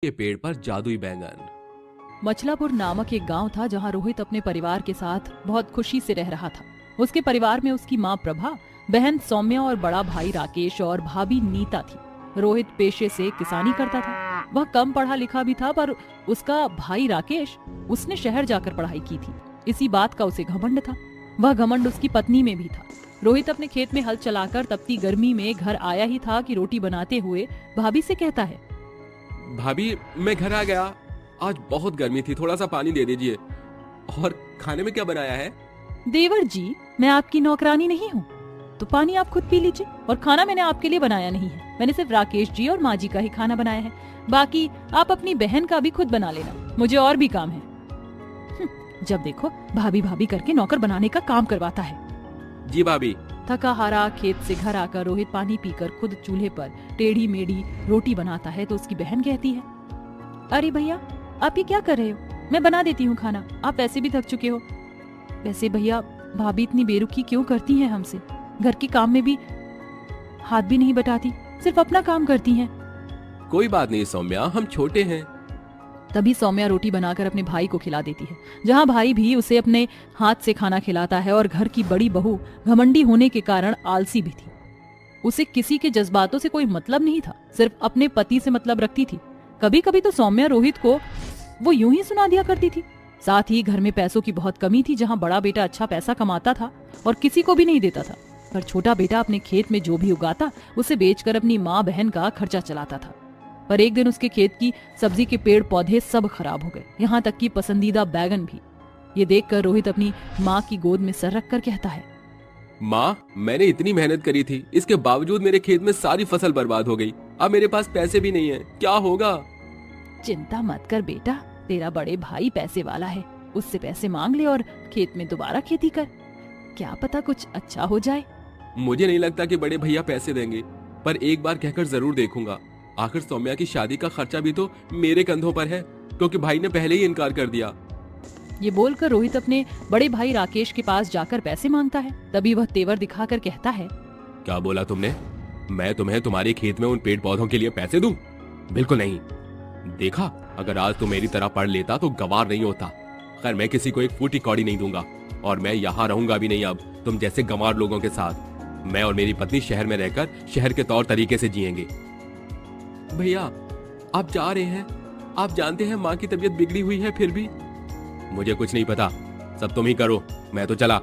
के पेड़ पर जादुई बैंगन। मचलापुर नामक एक गांव था जहां रोहित अपने परिवार के साथ बहुत खुशी से रह रहा था। उसके परिवार में उसकी मां प्रभा, बहन सौम्या और बड़ा भाई राकेश और भाभी नीता थी। रोहित पेशे से किसानी करता था। वह कम पढ़ा लिखा भी था, पर उसका भाई राकेश, उसने शहर जाकर पढ़ाई की थी। इसी बात का उसे घमंड था। वह घमंड उसकी पत्नी में भी था। रोहित अपने खेत में हल चलाकर तपती गर्मी में घर आया ही था कि रोटी बनाते हुए भाभी से कहता है, भाभी, मैं घर आ गया। आज बहुत गर्मी थी, थोड़ा सा पानी दे दीजिए। और खाने में क्या बनाया है? देवर जी, मैं आपकी नौकरानी नहीं हूँ, तो पानी आप खुद पी लीजिए। और खाना मैंने आपके लिए बनाया नहीं है। मैंने सिर्फ राकेश जी और माँ जी का ही खाना बनाया है। बाकी आप अपनी बहन का भी खुद बना लेना, मुझे और भी काम है। जब देखो भाभी भाभी करके नौकर बनाने का काम करवाता है। जी भाभी। थका हारा खेत से घर आकर रोहित पानी पीकर खुद चूल्हे पर टेढ़ी मेढ़ी रोटी बनाता है तो उसकी बहन कहती है, अरे भैया, आप ये क्या कर रहे हो? मैं बना देती हूँ खाना, आप वैसे भी थक चुके हो। वैसे भैया, भाभी इतनी बेरुखी क्यों करती हैं हमसे? घर के काम में भी हाथ भी नहीं बटाती, सिर्फ अपना काम करती हैं। कोई बात नहीं सौम्या, हम छोटे हैं। तभी सौम्या रोटी बनाकर अपने भाई को खिला देती है, जहाँ भाई भी उसे अपने हाथ से खाना खिलाता है। और घर की बड़ी बहू घमंडी होने के कारण आलसी भी थी। उसे किसी के जज्बातों से कोई मतलब नहीं था, सिर्फ अपने पति से मतलब रखती थी। कभी कभी तो सौम्या रोहित को वो यूं ही सुना दिया करती थी। साथ ही घर में पैसों की बहुत कमी थी, जहाँ बड़ा बेटा अच्छा पैसा कमाता था और किसी को भी नहीं देता था, पर छोटा बेटा अपने खेत में जो भी उगाता उसे बेचकर अपनी माँ बहन का खर्चा चलाता था। पर एक दिन उसके खेत की सब्जी के पेड़ पौधे सब खराब हो गए, यहाँ तक कि पसंदीदा बैगन भी। ये देखकर रोहित अपनी माँ की गोद में सर रखकर कहता है, माँ, मैंने इतनी मेहनत करी थी, इसके बावजूद मेरे खेत में सारी फसल बर्बाद हो गई। अब मेरे पास पैसे भी नहीं है, क्या होगा? चिंता मत कर बेटा, तेरा बड़े भाई पैसे वाला है, उससे पैसे मांग ले और खेत में दोबारा खेती कर। क्या पता कुछ अच्छा हो जाए। मुझे नहीं लगता कि बड़े भैया पैसे देंगे, पर एक बार कहकर जरूर देखूंगा। आखिर सौम्या की शादी का खर्चा भी तो मेरे कंधों पर है, क्योंकि भाई ने पहले ही इनकार कर दिया। ये बोलकर रोहित अपने बड़े भाई राकेश के पास जाकर पैसे मांगता है। तभी वह तेवर दिखाकर कहता है, क्या बोला तुमने? मैं तुम्हें तुम्हारे खेत में उन पेड़ पौधों के लिए पैसे दूं? बिल्कुल नहीं। देखा, अगर आज तुम मेरी तरह पढ़ लेता तो गवार नहीं होता। खैर, मैं किसी को एक फूटी कौड़ी नहीं दूंगा, और मैं यहाँ रहूंगा भी नहीं अब तुम जैसे गंवार लोगों के साथ। मैं और मेरी पत्नी शहर में रहकर शहर के तौर तरीके से जिएंगे। भैया, आप जा रहे हैं? आप जानते हैं माँ की तबीयत बिगड़ी हुई है, फिर भी। मुझे कुछ नहीं पता, सब तुम ही करो, मैं तो चला।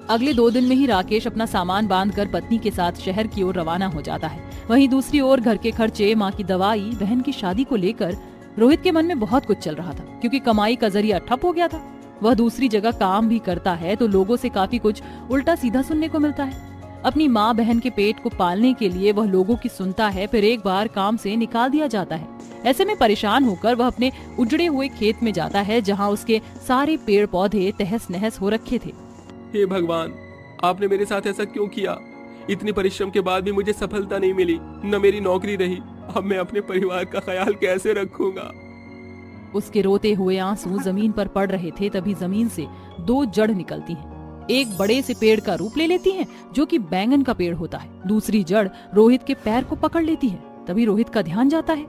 अगले 2 दिन में ही राकेश अपना सामान बांधकर पत्नी के साथ शहर की ओर रवाना हो जाता है। वहीं दूसरी ओर घर के खर्चे, माँ की दवाई, बहन की शादी को लेकर रोहित के मन में बहुत कुछ चल रहा था, क्योंकि कमाई का जरिया ठप हो गया था। वह दूसरी जगह काम भी करता है तो लोगों से काफी कुछ उल्टा सीधा सुनने को मिलता है। अपनी माँ बहन के पेट को पालने के लिए वह लोगों की सुनता है, फिर एक बार काम से निकाल दिया जाता है। ऐसे में परेशान होकर वह अपने उजड़े हुए खेत में जाता है, जहाँ उसके सारे पेड़ पौधे तहस नहस हो रखे थे। हे भगवान, आपने मेरे साथ ऐसा क्यों किया? इतनी परिश्रम के बाद भी मुझे सफलता नहीं मिली, न मेरी नौकरी रही। अब मैं अपने परिवार का ख्याल कैसे रखूंगा? उसके रोते हुए आंसू जमीन पर पड़ रहे थे। तभी जमीन से 2 जड़ निकलती हैं। एक बड़े से पेड़ का रूप ले लेती हैं, जो कि बैंगन का पेड़ होता है। दूसरी जड़ रोहित के पैर को पकड़ लेती है। तभी रोहित का ध्यान जाता है,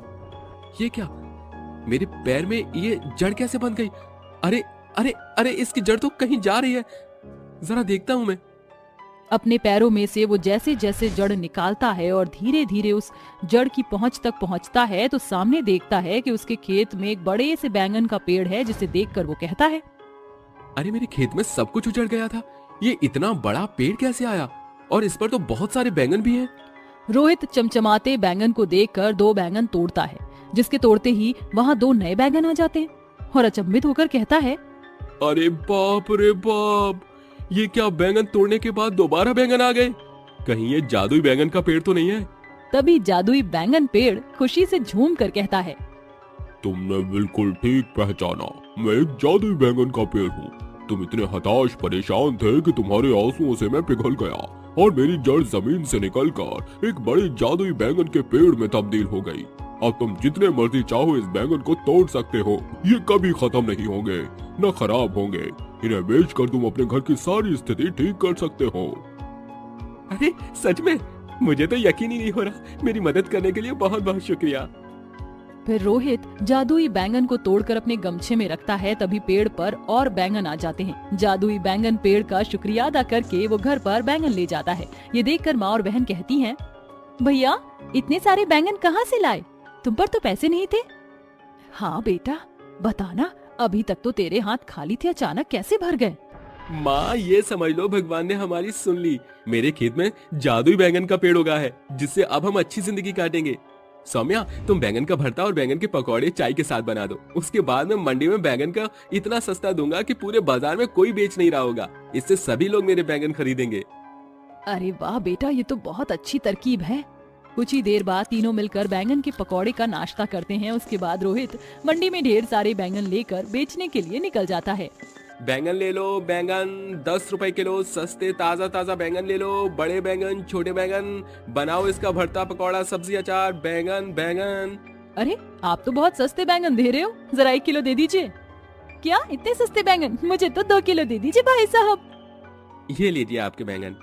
ये क्या? मेरे पैर में ये जड़ कैसे बंध गई? अरे अरे अरे, इसकी जड़ तो कहीं जा रही है, जरा देखता हूँ मैं। अपने पैरों में से वो जैसे जैसे जड़ निकालता है और धीरे धीरे उस जड़ की पहुंच तक पहुंचता है, तो सामने देखता है कि उसके खेत में एक बड़े से बैंगन का पेड़ है, जिसे देखकर वो कहता है, अरे, मेरे खेत में सब कुछ उजड़ गया था, ये इतना बड़ा पेड़ कैसे आया? और इस पर तो बहुत सारे बैंगन भी हैं। रोहित चमचमाते बैंगन को देखकर 2 बैंगन तोड़ता है, जिसके तोड़ते ही वहाँ 2 नए बैंगन आ जाते हैं और अचंभित होकर कहता है, अरे बाप रे बाप, ये क्या, बैंगन तोड़ने के बाद दोबारा बैंगन आ गए? कहीं ये जादुई बैंगन का पेड़ तो नहीं है? तभी जादुई बैंगन पेड़ खुशी से झूम कर कहता है, तुमने बिल्कुल ठीक पहचाना, मैं एक जादुई बैंगन का पेड़ हूँ। तुम इतने हताश परेशान थे कि तुम्हारे आंसुओं से मैं पिघल गया और मेरी जड़ जमीन से निकलकर एक बड़े जादुई बैंगन के पेड़ में तब्दील हो गई। अब तुम जितने मर्जी चाहो इस बैंगन को तोड़ सकते हो, ये कभी खत्म नहीं होंगे, न खराब होंगे। इन्हें बेचकर तुम अपने घर की सारी स्थिति ठीक कर सकते हो। अरे सच में? मुझे तो यकीन ही नहीं हो रहा। मेरी मदद करने के लिए बहुत बहुत शुक्रिया। फिर रोहित जादुई बैंगन को तोड़कर अपने गमछे में रखता है। तभी पेड़ पर और बैंगन आ जाते हैं। जादुई बैंगन पेड़ का शुक्रिया अदा करके वो घर पर बैंगन ले जाता है। ये देखकर माँ और बहन कहती हैं, भैया इतने सारे बैंगन कहाँ से लाए? तुम पर तो पैसे नहीं थे। हाँ बेटा, बताना, अभी तक तो तेरे हाथ खाली थे, अचानक कैसे भर गए? माँ ये समझ लो भगवान ने हमारी सुन ली। मेरे खेत में जादुई बैंगन का पेड़ उगा है, जिससे अब हम अच्छी जिंदगी काटेंगे। सौम्या, तुम बैंगन का भरता और बैंगन के पकौड़े चाय के साथ बना दो। उसके बाद मैं मंडी में बैंगन का इतना सस्ता दूंगा कि पूरे बाजार में कोई बेच नहीं रहा होगा। इससे सभी लोग मेरे बैंगन खरीदेंगे। अरे वाह बेटा, ये तो बहुत अच्छी तरकीब है। कुछ ही देर बाद तीनों मिलकर बैंगन के पकौड़े का नाश्ता करते हैं। उसके बाद रोहित मंडी में ढेर सारे बैंगन लेकर बेचने के लिए निकल जाता है। बैंगन ले लो, बैंगन 10 रुपए किलो, सस्ते ताजा ताजा बैंगन ले लो। बड़े बैंगन, छोटे बैंगन, बनाओ इसका भरता, पकौड़ा, सब्जी, अचार। बैंगन बैंगन। अरे आप तो बहुत सस्ते बैंगन दे रहे हो, जरा 1 किलो दे दीजिए। क्या इतने सस्ते बैंगन? मुझे तो 2 किलो दे दीजिए भाई साहब। ये लीजिए आपके बैंगन।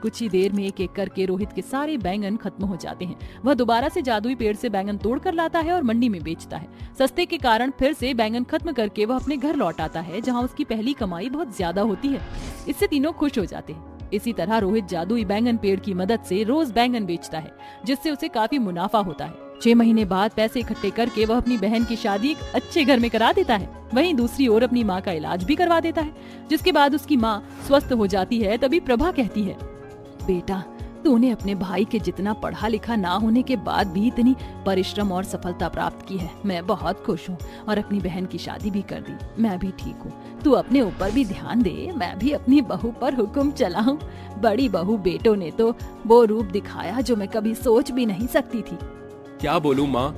कुछ ही देर में एक एक करके रोहित के सारे बैंगन खत्म हो जाते हैं। वह दोबारा से जादुई पेड़ से बैंगन तोड़ कर लाता है और मंडी में बेचता है। सस्ते के कारण फिर से बैंगन खत्म करके वह अपने घर लौट आता है, जहां उसकी पहली कमाई बहुत ज्यादा होती है। इससे तीनों खुश हो जाते हैं। इसी तरह रोहित जादुई बैंगन पेड़ की मदद से रोज बैंगन बेचता है, जिससे उसे काफी मुनाफा होता है। 6 महीने बाद पैसे इकट्ठे करके वह अपनी बहन की शादी एक अच्छे घर में करा देता है। वहीं दूसरी ओर अपनी माँ का इलाज भी करवा देता है, जिसके बाद उसकी माँ स्वस्थ हो जाती है। तभी प्रभा कहती है, बेटा तूने अपने भाई के जितना पढ़ा लिखा ना होने के बाद भी इतनी परिश्रम और सफलता प्राप्त की है। मैं बहुत खुश हूँ और अपनी बहन की शादी भी कर दी। मैं भी ठीक हूँ। तू अपने ऊपर भी ध्यान दे, मैं भी अपनी बहू पर हुक्म चलाऊं। बड़ी बहू बेटों ने तो वो रूप दिखाया जो मैं कभी सोच भी नहीं सकती थी। क्या बोलूं माँ,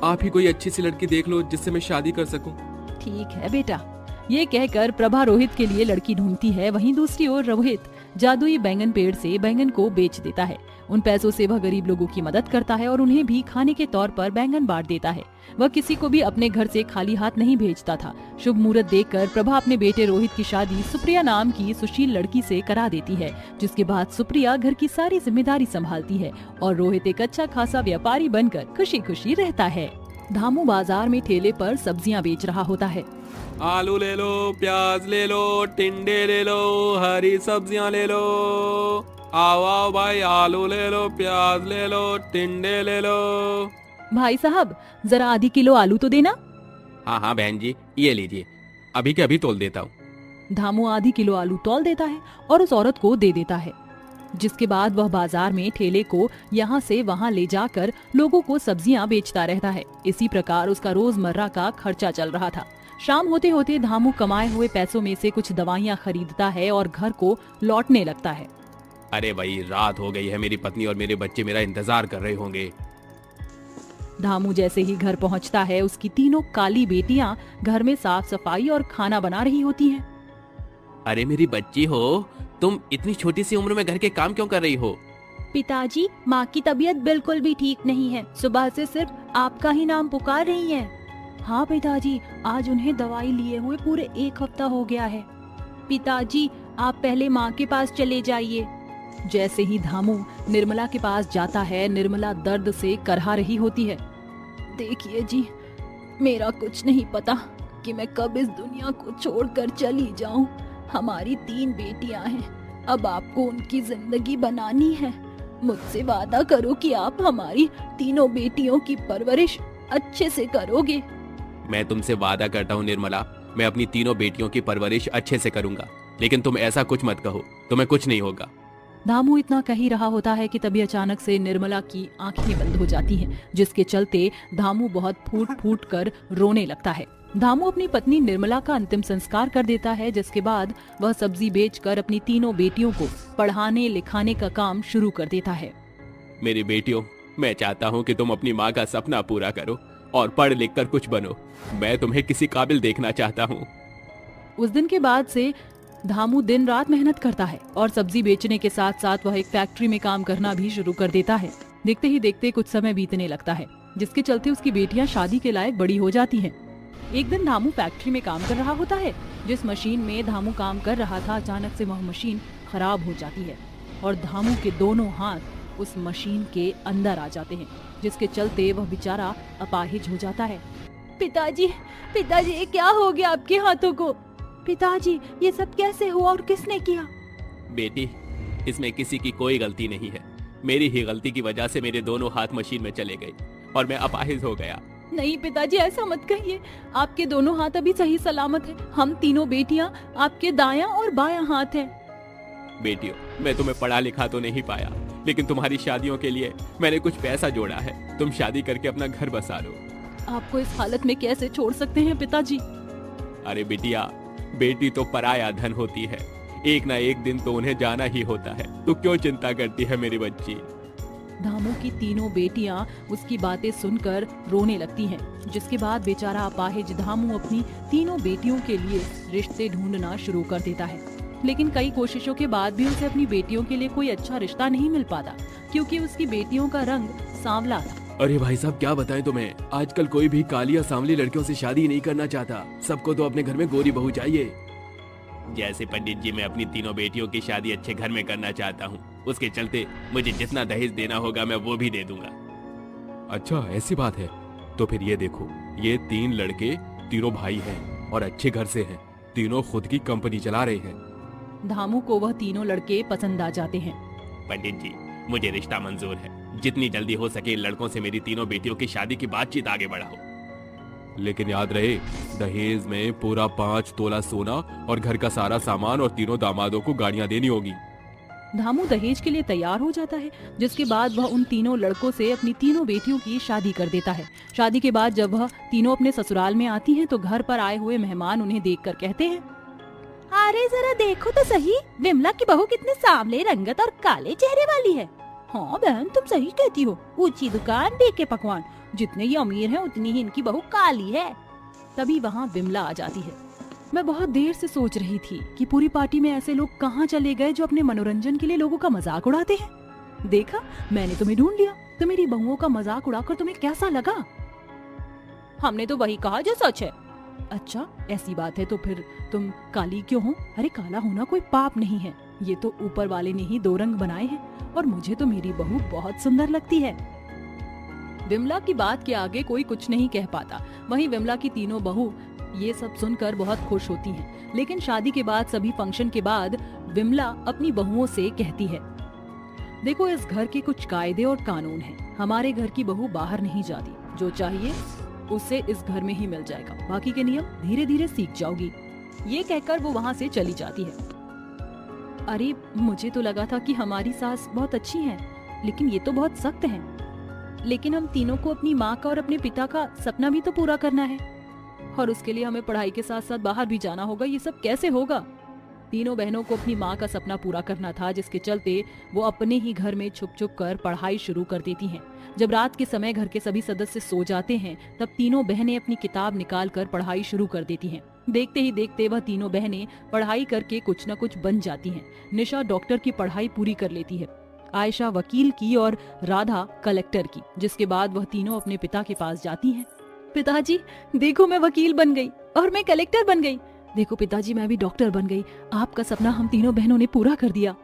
आप ही कोई अच्छी सी लड़की देख लो जिससे मैं शादी कर सकूं। ठीक है बेटा। ये कहकर प्रभा रोहित के लिए लड़की ढूंढती है। वहीं दूसरी ओर रोहित जादुई बैंगन पेड़ से बैंगन को बेच देता है। उन पैसों से वह गरीब लोगों की मदद करता है और उन्हें भी खाने के तौर पर बैंगन बांट देता है। वह किसी को भी अपने घर से खाली हाथ नहीं भेजता था। शुभ मुहूर्त देखकर प्रभा अपने बेटे रोहित की शादी सुप्रिया नाम की सुशील लड़की से करा देती है, जिसके बाद सुप्रिया घर की सारी जिम्मेदारी संभालती है और रोहित एक अच्छा खासा व्यापारी बनकर खुशी खुशी रहता है। धामू बाजार में ठेले पर सब्जियां बेच रहा होता है। आलू ले लो, प्याज ले लो, टिंडे ले लो, हरी सब्जियां ले लो। आओ आओ भाई, आलू ले लो, प्याज ले लो, टिंडे ले लो। भाई साहब जरा आधी किलो आलू तो देना। हाँ हाँ बहन जी, ये लीजिए, अभी के अभी तोल देता हूँ। धामू आधी किलो आलू तौल देता है और उस औरत को दे देता है, जिसके बाद वह बाजार में ठेले को यहाँ से वहाँ ले जाकर लोगों को सब्जियां बेचता रहता है। इसी प्रकार उसका रोजमर्रा का खर्चा चल रहा था। शाम होते होते धामू कमाए हुए पैसों में से कुछ दवाइयाँ खरीदता है और घर को लौटने लगता है। अरे भाई, रात हो गई है, मेरी पत्नी और मेरे बच्चे मेरा इंतजार कर रहे होंगे। धामू जैसे ही घर पहुँचता है, उसकी तीनों काली बेटियां घर में साफ सफाई और खाना बना रही होती हैं। अरे मेरी बच्ची हो, तुम इतनी छोटी सी उम्र में घर के काम क्यों कर रही हो? पिताजी, माँ की तबीयत बिल्कुल भी ठीक नहीं है। सुबह से सिर्फ आपका ही नाम पुकार रही है। हाँ पिताजी, आज उन्हें दवाई लिए हुए पूरे 1 हफ्ता हो गया है। पिताजी, आप पहले माँ के पास चले जाइए। जैसे ही धामू निर्मला के पास जाता है, निर्मला दर्द से करहा रही होती है। देखिए जी, मेरा कुछ नहीं पता कि मैं कब इस दुनिया को छोड़कर चली जाऊं। हमारी 3 बेटियां हैं, अब आपको उनकी जिंदगी बनानी है। मुझसे वादा करो कि आप हमारी तीनों बेटियों की परवरिश अच्छे से करोगे। मैं तुमसे वादा करता हूँ निर्मला, मैं अपनी तीनों बेटियों की परवरिश अच्छे से करूंगा, लेकिन तुम ऐसा कुछ मत कहो, तुम्हें कुछ नहीं होगा। धामू इतना कह ही रहा होता है कि तभी अचानक से निर्मला की आंखें बंद हो जाती हैं, जिसके चलते धामू बहुत फूट फूट कर रोने लगता है। धामू अपनी पत्नी निर्मला का अंतिम संस्कार कर देता है, जिसके बाद वह सब्जी बेचकर अपनी तीनों बेटियों को पढ़ाने लिखाने का काम शुरू कर देता है। मेरी बेटियों, मैं चाहता हूँ कि तुम अपनी माँ का सपना पूरा करो और पढ़ लिख कर कुछ बनो। मैं तुम्हें किसी काबिल देखना चाहता हूँ। उस दिन के बाद से धामू दिन रात मेहनत करता है और सब्जी बेचने के साथ साथ वह एक फैक्ट्री में काम करना भी शुरू कर देता है। देखते ही देखते कुछ समय बीतने लगता है, जिसके चलते उसकी बेटियां शादी के लायक बड़ी हो जाती हैं। एक दिन धामू फैक्ट्री में काम कर रहा होता है। जिस मशीन में धामू काम कर रहा था, अचानक से वह मशीन खराब हो जाती है और धामू के दोनों हाथ उस मशीन के अंदर आ जाते हैं, जिसके चलते वह बेचारा अपाहिज हो जाता है। पिताजी, पिताजी ये क्या हो गया आपके हाथों को? पिताजी ये सब कैसे हुआ और किसने किया? बेटी, इसमें किसी की कोई गलती नहीं है। मेरी ही गलती की वजह से मेरे दोनों हाथ मशीन में चले गए और मैं अपाहिज हो गया। नहीं पिताजी, ऐसा मत कहिए। आपके दोनों हाथ अभी सही सलामत है। हम तीनों बेटियां आपके दायां और बायां हाथ हैं। बेटियों, मैं तुम्हें पढ़ा लिखा तो नहीं पाया, लेकिन तुम्हारी शादियों के लिए मैंने कुछ पैसा जोड़ा है। तुम शादी करके अपना घर बसा लो। आपको इस हालत में कैसे छोड़ सकते हैं पिताजी? अरे बिटिया, बेटी तो पराया धन होती है। एक ना एक दिन तो उन्हें जाना ही होता है। तू क्यों चिंता करती है मेरी बच्ची? धामू की तीनों बेटियां उसकी बातें सुनकर रोने लगती हैं, जिसके बाद बेचारा अपाहिज धामू अपनी तीनों बेटियों के लिए रिश्ते ढूंढना शुरू कर देता है। लेकिन कई कोशिशों के बाद भी उसे अपनी बेटियों के लिए कोई अच्छा रिश्ता नहीं मिल पाता, क्योंकि उसकी बेटियों का रंग सांवला था। अरे भाई साहब, क्या बताएं तुम्हें, आजकल कोई भी काली या सांवली लड़कियों से शादी नहीं करना चाहता। सबको तो अपने घर में गोरी बहू चाहिए। जैसे पंडित जी, मैं अपनी तीनों बेटियों की शादी अच्छे घर में करना चाहता हूँ। उसके चलते मुझे जितना दहेज देना होगा मैं वो भी दे दूंगा। अच्छा, ऐसी बात है? तो फिर ये देखो, ये 3 लड़के तीनों भाई हैं और अच्छे घर से हैं। तीनों खुद की कंपनी चला रहे हैं। धामू को वह तीनों लड़के पसंद आ जाते हैं। पंडित जी, मुझे रिश्ता मंजूर है। जितनी जल्दी हो सके इन लड़कों से मेरी तीनों बेटियों की शादी की बातचीत आगे बढ़ाओ। लेकिन याद रहे, दहेज में पूरा 5 तोला सोना और घर का सारा सामान और तीनों दामादों को गाड़ियां देनी होगी। धामू दहेज के लिए तैयार हो जाता है, जिसके बाद वह उन तीनों लड़कों से अपनी तीनों बेटियों की शादी कर देता है। शादी के बाद जब वह तीनों अपने ससुराल में आती हैं, तो घर पर आए हुए मेहमान उन्हें देखकर कहते हैं, अरे जरा देखो तो सही, विमला की बहू कितने सांवले रंगत और काले चेहरे वाली है। हाँ बहन, तुम सही कहती हो। ऊंची दुकान, बेके पकवान, जितने ये अमीर हैं उतनी ही इनकी बहू काली है। तभी वहाँ विमला आ जाती है। मैं बहुत देर से सोच रही थी कि पूरी पार्टी में ऐसे लोग कहाँ चले गए जो अपने मनोरंजन के लिए लोगों का मजाक उड़ाते हैं। देखा, मैंने तुम्हें ढूंढ लिया। तो मेरी बहुओं का मजाक उड़ाकर तुम्हें कैसा लगा? हमने तो वही कहा जो सच है। अच्छा, ऐसी बात है तो फिर तुम काली क्यों हो? अरे काला होना कोई पाप नहीं है। ये तो ऊपर वाले ने ही 2 रंग बनाए हैं और मुझे तो मेरी बहू बहुत सुंदर लगती है। विमला की बात के आगे कोई कुछ नहीं कह पाता। वहीं विमला की तीनों बहू ये सब सुनकर बहुत खुश होती हैं। लेकिन शादी के बाद सभी फंक्शन के बाद विमला अपनी बहुओं से कहती है, देखो, इस घर के कुछ कायदे और कानून हैं। हमारे घर की बहू बाहर नहीं जाती। जो चाहिए उसे इस घर में ही मिल जाएगा। बाकी के नियम धीरे धीरे सीख जाओगी। ये कहकर वो वहाँ से चली जाती है। अरे, मुझे तो लगा था कि हमारी सास बहुत अच्छी हैं, लेकिन ये तो बहुत सख्त हैं। लेकिन हम तीनों को अपनी माँ का और अपने पिता का सपना भी तो पूरा करना है, और उसके लिए हमें पढ़ाई के साथ साथ बाहर भी जाना होगा। ये सब कैसे होगा? तीनों बहनों को अपनी माँ का सपना पूरा करना था, जिसके चलते वो अपने ही घर में छुप छुप कर पढ़ाई शुरू कर देती हैं। जब रात के समय घर के सभी सदस्य सो जाते हैं, तब तीनों बहनें अपनी किताब निकाल कर पढ़ाई शुरू कर देती हैं। देखते ही देखते वह तीनों बहनें पढ़ाई करके कुछ न कुछ बन जाती हैं। निशा डॉक्टर की पढ़ाई पूरी कर लेती है, आयशा वकील की और राधा कलेक्टर की, जिसके बाद वह तीनों अपने पिता के पास जाती हैं। पिताजी, देखो, मैं वकील बन गई और मैं कलेक्टर बन गई। देखो पिताजी, मैं भी डॉक्टर बन गई। आपका सपना हम तीनों बहनों ने पूरा कर दिया।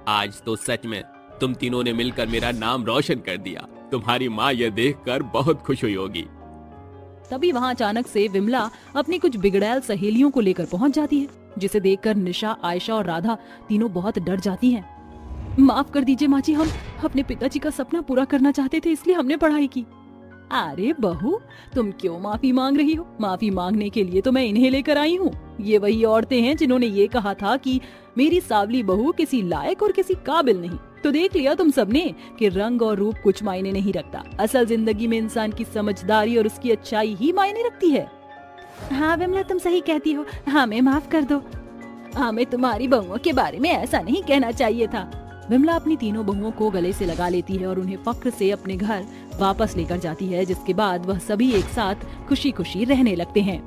आज तो सच में तुम तीनों ने मिलकर मेरा नाम रोशन कर दिया। तुम्हारी माँ यह देखकर बहुत खुश हुई होगी। तभी वहाँ अचानक से विमला अपनी कुछ बिगड़ैल सहेलियों को लेकर पहुँच जाती है, जिसे देखकर निशा, आयशा और राधा तीनों बहुत डर जाती हैं। माफ कर दीजिए माँ जी, हम अपने पिताजी का सपना पूरा करना चाहते थे, इसलिए हमने पढ़ाई की। अरे बहू, तुम क्यों माफी मांग रही हो? माफी मांगने के लिए तो मैं इन्हें लेकर आई हूँ। ये वही औरतें हैं जिन्होंने ये कहा था कि मेरी सावली बहू किसी लायक और किसी काबिल नहीं। तो देख लिया तुम सबने कि रंग और रूप कुछ मायने नहीं रखता। असल जिंदगी में इंसान की समझदारी और उसकी अच्छाई ही मायने रखती है। हाँ विमला, तुम सही कहती हो। हमें माफ कर दो। हमें तुम्हारी बहुओं के बारे में ऐसा नहीं कहना चाहिए था। विमला अपनी तीनों बहुओं को गले से लगा लेती है और उन्हें फक्र से अपने घर वापस लेकर जाती है, जिसके बाद वह सभी एक साथ खुशी खुशी रहने लगते हैं।